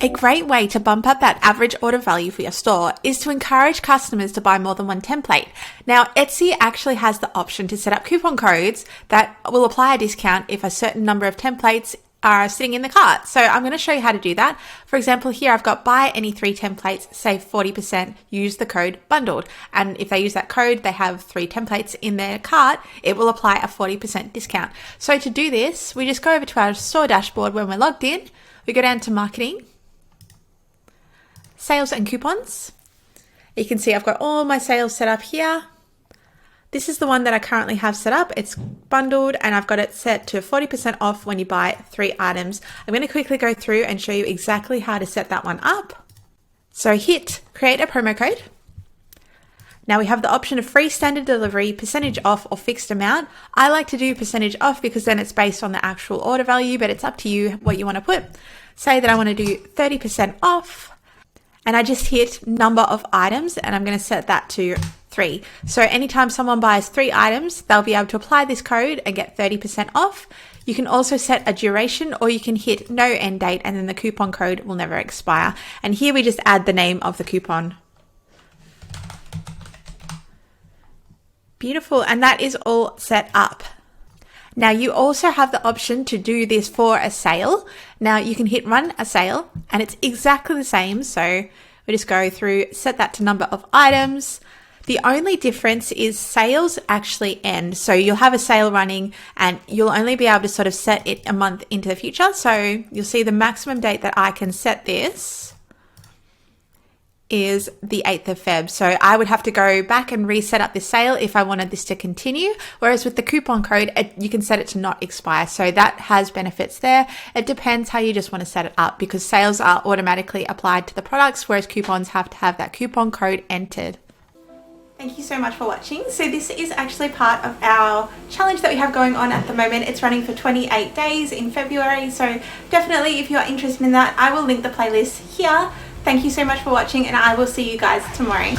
A great way to bump up that average order value for your store is to encourage customers to buy more than one template. Now, Etsy actually has the option to set up coupon codes that will apply a discount if a certain number of templates are sitting in the cart. So I'm going to show you how to do that. For example, here I've got buy any 3 templates, save 40%, use the code bundled. And if they use that code, they have 3 templates in their cart, it will apply a 40% discount. So to do this, we just go over to our store dashboard when we're logged in. We go down to marketing, sales and coupons. You can see I've got all my sales set up here. This is the one that I currently have set up. It's bundled and I've got it set to 40% off when you buy 3 items. I'm going to quickly go through and show you exactly how to set that one up. So hit create a promo code. Now we have the option of free standard delivery, percentage off or fixed amount. I like to do percentage off because then it's based on the actual order value, but it's up to you what you want to put. Say that I want to do 30% off. And I just hit number of items and I'm going to set that to 3. So anytime someone buys 3 items, they'll be able to apply this code and get 30% off. You can also set a duration or you can hit no end date and then the coupon code will never expire. And here we just add the name of the coupon. Beautiful. And that is all set up. Now you also have the option to do this for a sale. Now you can hit run a sale and it's exactly the same. So we just go through, set that to number of items. The only difference is sales actually end. So you'll have a sale running and you'll only be able to sort of set it a month into the future. So you'll see the maximum date that I can set this is the 8th of Feb. So I would have to go back and reset up this sale if I wanted this to continue. Whereas with the coupon code, you can set it to not expire. So that has benefits there. It depends how you just want to set it up because sales are automatically applied to the products, whereas coupons have to have that coupon code entered. Thank you so much for watching. So this is actually part of our challenge that we have going on at the moment. It's running for 28 days in February. So definitely if you're interested in that, I will link the playlist here. Thank you so much for watching and I will see you guys tomorrow.